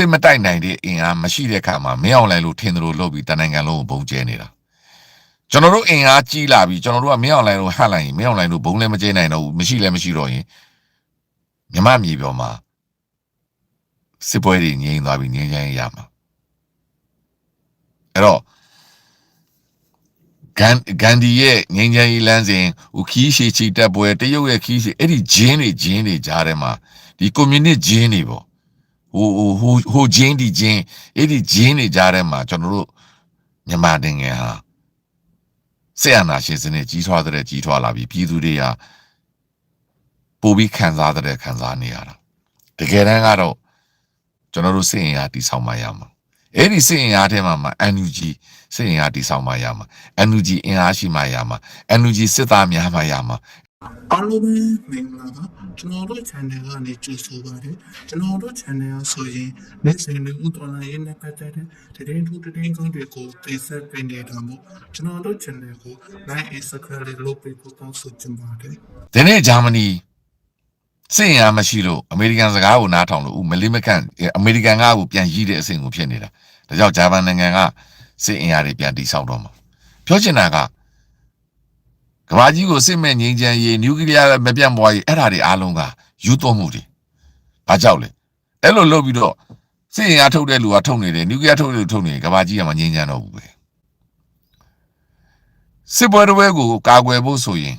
စစ်မတိုက်နိုင်တဲ့အင်အားမရှိတဲ့အခါမှာမင်းအောင်လှိုင်လို့ထင်တယ်လို့လုပ်ပြီးတနိုင်ငံလုံးကိုဘုံကျဲနေတာကျွန်တော်တို့အင်အားကြီးလာပြီကျွန်တော်တို့ကမင်းအောင်လှိုင်လို့ဟတ်လိုက်ရင်မင်းအောင်လှိုင်လို့ဘုံလည်းမကျဲနိုင်တော့ဘူးမရှိလည်းမရှိတော့ရင်မြမမြေပေါ်မှာစစ်ပွဲတွေငြိမ်းသွားပြီးငြိမ်းချမ်းရမှာအဲ့တော့ဂန်ဒီရဲ့ငြိမ်းချမ်းရေးလမ်းစဉ်ဟိုခီးရှည်ချီတက်ပွဲတရုတ်ရဲ့ခီးရှည်အဲ့ဒီဂျင်းတွေကြားထဲမှာဒီကွန်မြူနစ်ဂျင်းတွေပေါ့ဟိုဂျင်းဒီဂျင်းအဲ့ဒီဂျင်းတွေကြားထဲမှာကျွန်တော်တို့မြန်မာနိုင်ငံဟာဆက်အနာရှင်စနစ်ကြီးထွားလာပြီးပြည်သူတွေဟာပိုပြီးခံစားနေရတာတကယ်တမ်းကတော့ကျွန်တော်တို့စစ်ရင်အားတည်ဆောက်မှရမှာအဲ့ဒီစစ်ရင်အားထဲမှာNUG စစ်ရင်အားတည်ဆောက်မှရမှာ NUG အင်အားရှိမှရမှာ NUG စစ်သားများမှရမှာအားလုံးပဲမင်္ဂလာပါကျွန်တော်တို့ channel ကနေကြိုဆိုပါတယ်ကျွန်တော်တို့ channel ဆိုရင်နေ့စဉ်ဥတော်လာရေးနဲ့ပတ်သက်တဲ့သတင်းကောင်းတွေကိုတင်ဆက်ပေးနေတာမို့ကျွန်တော်တို့ channel ကို like and subscribe လုပ်ပေးဖို့တောင်းဆိုချင်ပါတယ်ဒီနေ့ဂျာမနီစစ်ရင်အားမရှိလို့အမေရိကန်စကားကိုနားထောင်လို့မလေးမကန့်အမေရိကန်ကကိုပြန်ရည်တဲ့အဆင့်ကိုဖြစ်နေတာဒါကြောင့်ဂျာမန်နိုင်ငံကစစ်အင်အားတွေပြန်တည်ဆောက်တော့မှာပြောချင်တာကကမ္ဘာကြီးကိုစစ်မဲ့ငြိမ်းချမ်းရေးနျူကလ িয়ার မပြန့်ပွားရေးအဲ့ဒါတွေအားလုံးကယူသွမှုတွေဘာကြောက်လဲအဲ့လိုလုပ်ပြီးတော့စစ်အင်အားထုတ်တဲ့လူကထုတ်နေတယ်နျူကလ িয়ার ထုတ်တဲ့လူထုတ်နေတယ်ကမ္ဘာကြီးကမငြိမ်းချမ်းတော့ဘူးပဲစစ်ပွဲတစ်ပွဲကိုကာကွယ်ဖို့ဆိုရင်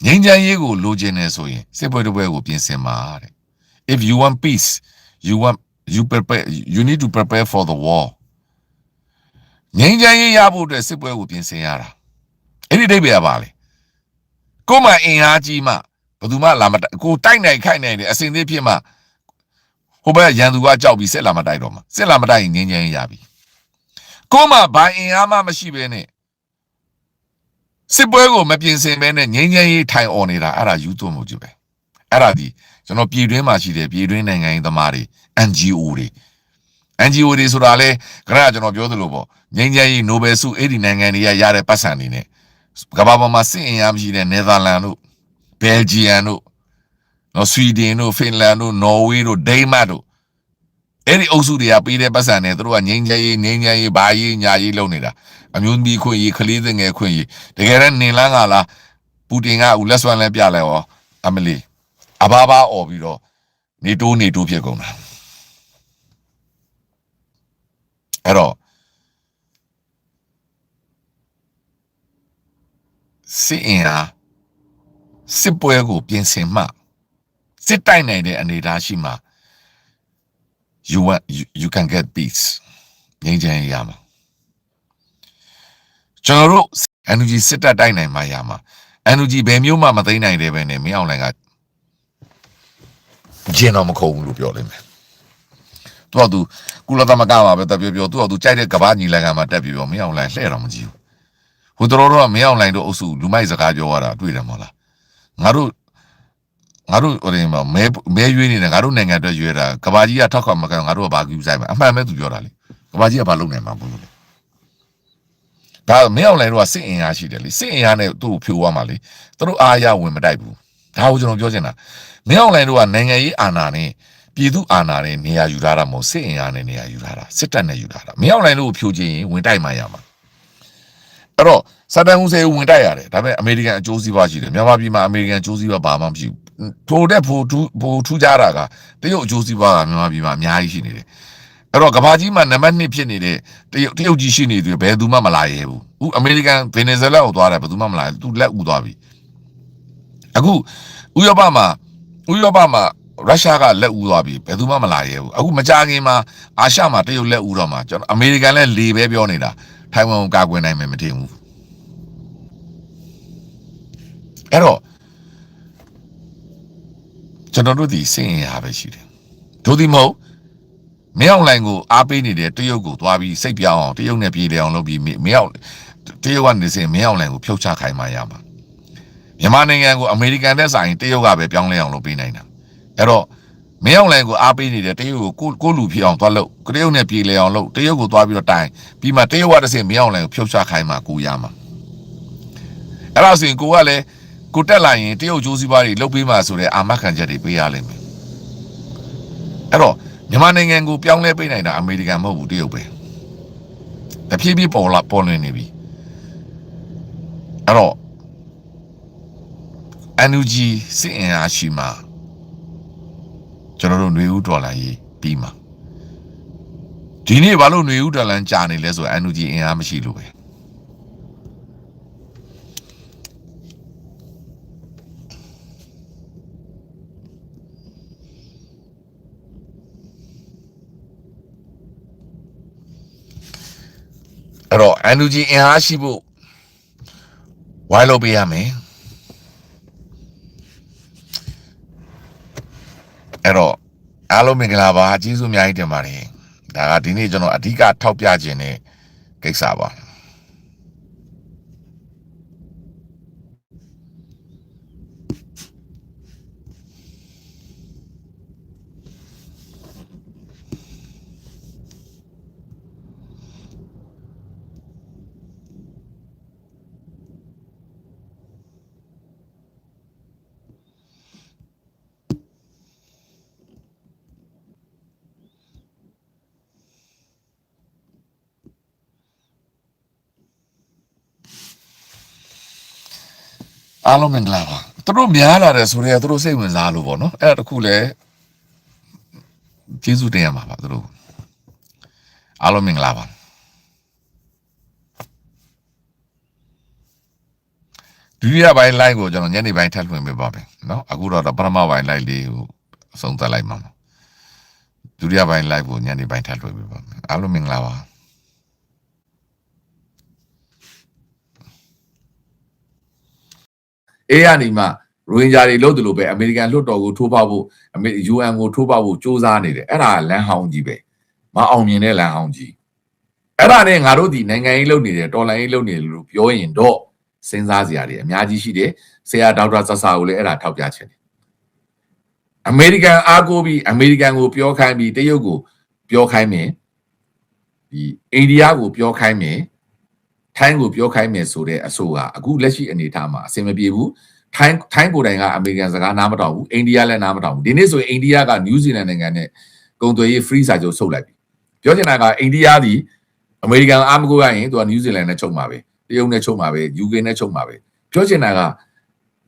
ငြိမ်းချမ်းရေးကိုလိုချင်နေဆိုရင်စစ်ပွဲတစ်ပွဲကိုပြင်ဆင်ပါတဲ့ if you want peace you need to prepare for the war ငြိမ်းချမ်းရေးရဖို့အတွက်စစ်ပွဲကိုပြင်ဆင်ရတာအဲ့ဒီအိဗယ်ကပါလေကိုမအင်အားကြီးမှဘယ်သူမှလာမတိုက်ကိုတိုက်နိုင်ခိုက်နိုင်တယ်အစင်သေးဖြစ်မှဟိုဘက်ရန်သူကကြောက်ပြီးစစ်လာမတိုက်တော့မှစစ်လာမတိုက်ရင်ငြိမ်းချမ်းရေးရပြီကိုမဘာအင်အားမှမရှိဘဲနဲ့စစ်ပွဲကိုမပြင်ဆင်ဘဲနဲ့ငြိမ်းချမ်းရေးထိုင်អော်နေတာအဲ့ဒါယူသွမှုကြီးပဲအဲ့ဒါဒီကျွန်တော်ပြည်တွင်းမှာရှိတဲ့ပြည်တွင်းနိုင်ငံရေးသမားတွေ NGO တွေဆိုတာလေခဏကျွန်တော်ပြောသလိုပေါ့ငြိမ်းချမ်းရေးနိုဘယ်ဆုအဲ့ဒီနိုင်ငံတွေကရတဲ့ပတ်စံတွေနဲ့ကမ္ဘာပေါ်မှာစစ်အင်အားမရှိတဲ့နယ်သာလန်တို့ဘယ်လ်ဂျီယံတို့ဆွီဒင်တို့ဖင်လန်တို့နော်ဝေးတို့ဒိန်းမတ်တို့အဲ့ဒီအုပ်စုတွေကပေးတဲ့ပတ်စံနဲ့သူတို့ကငြိမ်းချမ်းရေးဘာရေးညာရေးလုပ်နေတာအမျိုးသမီးခွင့်ရေးကလေးငယ်ခွင့်ရေးတကယ်တမ်းနင်လန်းကလားပူတင်ကဦးလက်စွမ်းလဲပြလဲရောအမလီအဘာဘာអော်ပြီးတော့နေတိုးဖြစ်ကုန်တာအဲ့တော့စစ်အင်အားစစ်ပွဲကိုပြင်ဆင်မှစစ်တိုက်နိုင်တဲ့အနေအထားရှိမှ you can get peace ငြိမ်းချမ်းရေးရမှာကျွန်တော်တို့ NUG စစ်တပ်တိုက်နိုင်မှရမှာ NUG ဘယ်မျိုးမှမသိနိုင်တယ်ပဲနဲ့မင်းအောင်လှိုင်ကဂျင်းတော့မခုံဘူးလို့ပြောလိမ့်မယ်သူကုလသမဂ္ဂမှာပဲတက်ပြောသူကြိုက်တဲ့ကဘာညီလိုက်ကမှာတက်ပြောမင်းအောင်လှိုင်လှဲ့တော့မကြည့်ဘူးဟိုတော်တော့မင်းအောင်လှိုင်တို့အုပ်စုလူမိုက်စကားပြောရတာတွေ့တယ်မဟုတ်လားငါတို့ဟိုဒီမှာမဲရွေးနေတယ်ငါတို့နိုင်ငံအတွက်ရွေးတာကဘာကြီးကထောက်ခံမကန်ငါတို့ကဘာကူဆိုင်မှာအမှန်ပဲသူပြောတာလေကဘာကြီးကဘာလုပ်နိုင်မှာဘူးလေဒါမင်းအောင်လှိုင်တို့ကစစ်အင်အားရှိတယ်လေစစ်အင်အားနဲ့သူ့ကိုဖြိုးသွားမှာလေသူတို့အားရဝင်မတိုက်ဘူးဒါကိုကျွန်တော်ပြောချင်တာမင်းအောင်လှိုင်တို့ကနိုင်ငံရေးအာဏာနဲ့ပြည်သူအာဏာနဲ့နေရာယူထားတာမဟုတ်စစ်အင်အားနဲ့နေရာယူထားတာစစ်တပ်နဲ့ယူထားတာမင်းအောင်လှိုင်တို့ကိုဖြိုးခြင်းရင်ဝင်တိုက်မှရမှာအဲ့တော့စတန်ဦးစေဝင်တိုက်ရတယ်ဒါပေမဲ့အမေရိကန်အကျိုးစီးပွားရှိတယ်မြန်မာပြည်မှာအမေရိကန်အကျိုးစီးပွားဘာမှမရှိဘူးဖိုထူးကြတာကတရုတ်အကျိုးစီးပွားကမြန်မာပြည်မှာအများကြီးရှိနေတယ်အဲ့တော့ကမ္ဘာကြီးမှာနံပါတ်1ဖြစ်နေတဲ့တရုတ်ကြီးရှိနေတယ်ဘယ်သူမှမလာရဲဘူးအခုအမေရိကန်ဗင်နီဇွဲလားကိုသွားတယ်ဘယ်သူမှမလာသူလက်ဦးသွားပြီအခုဥရောပမှာရုရှားကလက်ဦးသွားပြီဘယ်သူမှမလာရဲဘူးအခုမကြခင်မှာအာရှမှာတရုတ်လက်ဦးတော့မှာကျွန်တော်အမေရိကန်လည်းလေပဲပြောနေတာထိုင်ဝမ်ကိုကာကွယ်နိုင်မယ်မထင်ဘူးအဲ့တော့ကျွန်တော်တို့ဒီစင်ရပဲရှိတယ်တို့ဒီမဟုတ်မင်းအောင်လှိုင်ကိုအားပေးနေတဲ့တရုတ်ကိုသွားပြီးစိတ်ပြောင်းအောင်တရုတ်နဲ့ပြေလည်အောင်လုပ်ပြီးမင်းအောင်တရုတ်ကနေစင်မင်းအောင်လှိုင်ကိုဖြုတ်ချခိုင်းမှရမှာမြန်မာနိုင်ငံကိုအမေရိကန်နဲ့ဆိုင်တရုတ်ကပဲပြောင်းလဲအောင်လုပ်ပေးနိုင်တာအဲ့တော့မင်းအောင်လှိုင်ကိုအားပေးနေတဲ့တရုတ်ကိုလူဖြစ်အောင်သွားလုပ်တရုတ်နဲ့ပြေလည်အောင်လုပ်တရုတ်ကိုသွားပြီးတော့တိုင်ပြီးမှတရုတ်ကတစင်မင်းအောင်လှိုင်ကိုဖြုတ်ချခိုင်းမှကိုရမှာအဲ့ဒါဆိုရင်ကိုကလည်းကိုတက်လာရင်တရုတ်ကျိုးစီးပွားတွေလုပ်ပေးမှဆိုတဲ့အာမခံချက်တွေပေးရလိမ့်မယ်အဲ့တော့ မြန်မာနိုင်ငံကိုပြောင်းလဲပေးနိုင်တာအမေရိကန်မဟုတ်ဘူးတရုတ်ပဲတဖြည်းဖြည်းပေါ်လွင်နေပြီအဲ့တော့ NUG စစ်အင်အားရှိမှကျွန်တော်တို့ຫນွေဦးဒေါ်လာရေးပြီးမှာဒီနေ့ဘာလို့ຫນွေဦးဒေါ်လာကြာနေလဲဆို NUG အင်အားမရှိလို့ပဲအဲ့တော့ NUG အင်အားရှိဖို့ဝိုင်းလို့ပေးရမယ်အဲ့တော့အားလုံးမင်္ဂလာပါကျေးဇူးအများကြီးတင်ပါတယ်ဒါကဒီနေ့ကျွန်တော်အဓိကထောက်ပြခြင်းတဲ့ကိစ္စပါအားလုံးမင်္ဂလာပါသူတို့များလာတယ်ဆိုတော့သူတို့စိတ်ဝင်စားလို့ပေါ့နော်အဲ့ဒါတခုလဲကျေးဇူးတင်ရမှာပါသူတို့အားလုံးမင်္ဂလာပါဒုတိယပိုင်း live ကိုကျွန်တော်ညနေပိုင်းထပ်လွှင့်ပေးပါမယ်နော်အခုတော့ပထမပိုင်း live လေးကိုအဆုံးသတ်လိုက်မှာဒုတိယပိုင်း live ကိုညနေပိုင်းထပ်လွှင့်ပေးပါမယ်အားလုံးမင်္ဂလာပါအေးရနေမှာရိုဟင်ဂျာတွေလို့တယ်လို့ပဲအမေရိကန်လွှတ်တော်ကိုထိုးဖောက်ဖို့ UN ကိုထိုးဖောက်ဖို့စ조사နေတယ်အဲ့ဒါလမ်းဟောင်းကြီးပဲမအောင်မြင်တဲ့လမ်းဟောင်းကြီးအဲ့ဒါနဲ့ငါတို့ဒီနိုင်ငံရေးလုပ်နေတယ်တော်လှန်ရေးလုပ်နေတယ်လို့ပြောရင်တော့စဉ်းစားစရာတွေအများကြီးရှိတယ်ဆရာဒေါက်တာဆဆာကိုလည်းအဲ့ဒါထောက်ပြချင်တယ်အမေရိကန်အားကိုးပြီးအမေရိကန်ကိုပြောခိုင်းပြီးတရုတ်ကိုပြောခိုင်းမယ်ဒီအိန္ဒိယကိုပြောခိုင်းမယ်ထိုင်းကိုပြောခိုင်းမယ်ဆိုတဲ့အဆိုကအခုလက်ရှိအနေအထားမှာအဆင်မပြေဘူးထိုင်းကိုယ်တိုင်ကအမေရိကန်စကားနားမတောင်ဘူးအိန္ဒိယလည်းနားမတောင်ဘူးဒီနေ့ဆိုရင်အိန္ဒိယကနယူးဇီလန်နိုင်ငံနဲ့ကုန်သွယ်ရေး free စာချုပ်ဆုတ်လိုက်ပြီပြောချင်တာကအိန္ဒိယသည်အမေရိကန်အားမကိုးရရင်သူကနယူးဇီလန်နဲ့ချုပ်မှာပဲတရုတ်နဲ့ချုပ်မှာပဲ UK နဲ့ချုပ်မှာပဲပြောချင်တာက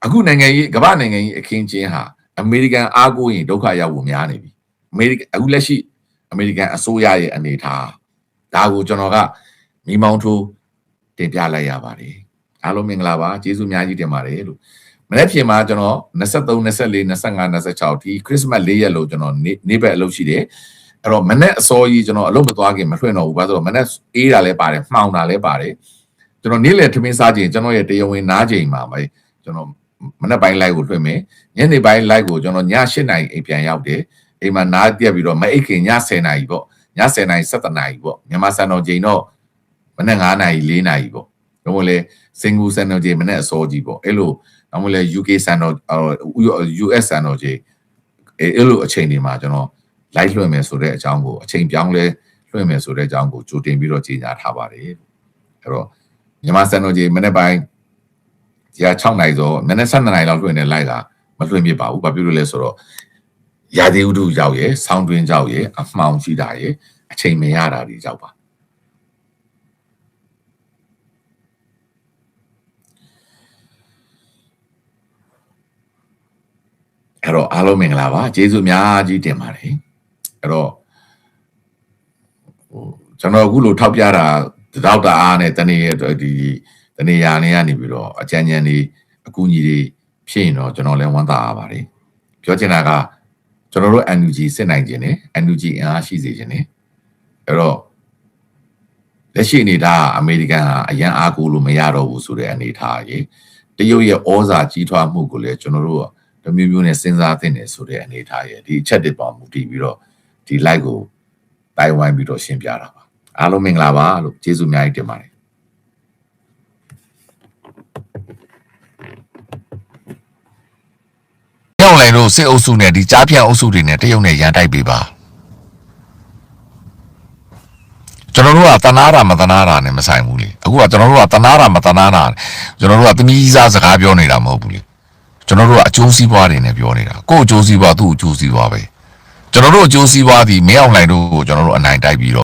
အခုနိုင်ငံရေးကမ္ဘာနိုင်ငံရေးအခင်းကျင်းဟာအမေရိကန်အားကိုးရင်ဒုက္ခရောက်ဖို့များနေပြီအမေရိကန်အခုလက်ရှိအမေရိကန်အစိုးရရဲ့အနေအထားဒါကိုကျွန်တော်ကမိမောင်းထိုးတင်ပြလိုက်ရပါတယ်အားလုံးမင်္ဂလာပါကျေးဇူးအများကြီးတင်ပါတယ်လို့မနေ့ဖြန်မှာကျွန်တော်23 24 25 26ဒီခရစ်မတ်4ရက်လို့ကျွန်တော်နေ့ဘက်အလုပ်ရှိတယ်အဲ့တော့မနေ့အစောကြီးကျွန်တော်အလုပ်မသွားခင်မလွှင့်တော့ဘူးဘာလို့ဆိုတော့မနေ့အေးတာလည်းပါတယ်မှောင်တာလည်းပါတယ်ကျွန်တော်နေ့လည်ထမင်းစားချိန်ကျွန်တော်ရဲ့တရားဝင်နားချိန်မှာပဲကျွန်တော်မနေ့ပိုင်း live ကိုလွှင့်မယ်ညနေပိုင်း live ကိုကျွန်တော်ည8နာရီအိမ်ပြန်ရောက်တယ်အိမ်မှာနားပြက်ပြီးတော့မအိတ်ခင်ည10နာရီပေါ့ည10နာရီ17နာရီပေါ့မြန်မာစံတော်ချိန်တော့မနေ့9နာရီ4နာရီပေါ့တော့လေစင်ကူစံတော်ချိန်မနေ့အစောကြီးပေါ့အဲ့လိုတော့မလဲ UK စံတော် US စံတော်ချိန်အဲ့လိုအချိန်တွေမှာကျွန်တော် live လွှင့်မယ်ဆိုတဲ့အကြောင်းကိုအချိန်ပြောင်းလဲလွှင့်မယ်ဆိုတဲ့အကြောင်းကိုကြိုတင်ပြီးတော့ကြေညာထားပါတယ်အဲ့တော့မြန်မာစံတော်ချိန်မနေ့ပိုင်းဒီက6နာရီဆိုမနေ့7နာရီလောက်လွှင့်နေလိုက်တာမလွှင့်ပြပါဘူးဘာဖြစ်လို့လဲဆိုတော့ရာသီဥတုရောက်ရယ်ဆောင်းတွင်းကြောက်ရယ်အမှောင်ကြီးတာရယ်အချိန်မရတာတွေကြောက်ပါအဲ့တော့အားလုံးမင်္ဂလာပါကျေးဇူးအများကြီးတင်ပါတယ်အဲ့တော့ကျွန်တော်အခုလိုထောက်ပြတာဒေါက်တာအားနဲ့တနေ့ဒီတနေ့ရာနေကနေပြီးတော့အကြံဉာဏ်တွေအကူအညီတွေဖြစ်ရင်တော့ကျွန်တော်လည်းဝမ်းသာရပါတယ်ပြောချင်တာကကျွန်တော်တို့ NUG စစ်နိုင်ခြင်းနဲ့ NUG အင်အားရှိစေခြင်းနဲ့အဲ့တော့လက်ရှိအနေထားအမေရိကန်ဟာအရန်အားကိုးလို့မရတော့ဘူးဆိုတဲ့အနေထားကြီးတရုတ်ရဲ့ဩဇာကြီးထွားမှုကိုလည်းကျွန်တော်တို့တမျိုးမျိုးနဲ့စဉ်းစားသင့်တယ်ဆိုတဲ့အနေထားရဲ့ဒီအချက်တွေပေါ်မူတည်ပြီးတော့ဒီ live ကိုတိုင်ဝိုင်းပြီးတော့ရှင်းပြတာပါအားလုံးမင်္ဂလာပါလို့ကျေးဇူးအများကြီးတင်ပါတယ်မြောက်လိုင်တို့စစ်အုပ်စုနဲ့ဒီကြားဖြန့်အုပ်စုတွေနဲ့တရုတ်နဲ့ရန်တိုက်ပေးပါကျွန်တော်တို့ကတနာတာမတနာတာနဲ့မဆိုင်ဘူးလေအခုကကျွန်တော်တို့ကတနာတာမတနာတာကျွန်တော်တို့ကသမီးစားစကားပြောနေတာမဟုတ်ဘူးလေကျွန်တော်တို့ကအကျိုးစီးပွားတွေနဲ့ပြောနေတာကိုယ့်အကျိုးစီးပွားသူ့အကျိုးစီးပွားပဲ ကျွန်တော်တို့အကျိုးစီးပွားသည်မင်းအောင်လှိုင်တို့ကိုကျွန်တော်တို့အနိုင်တိုက်ပြီးတော့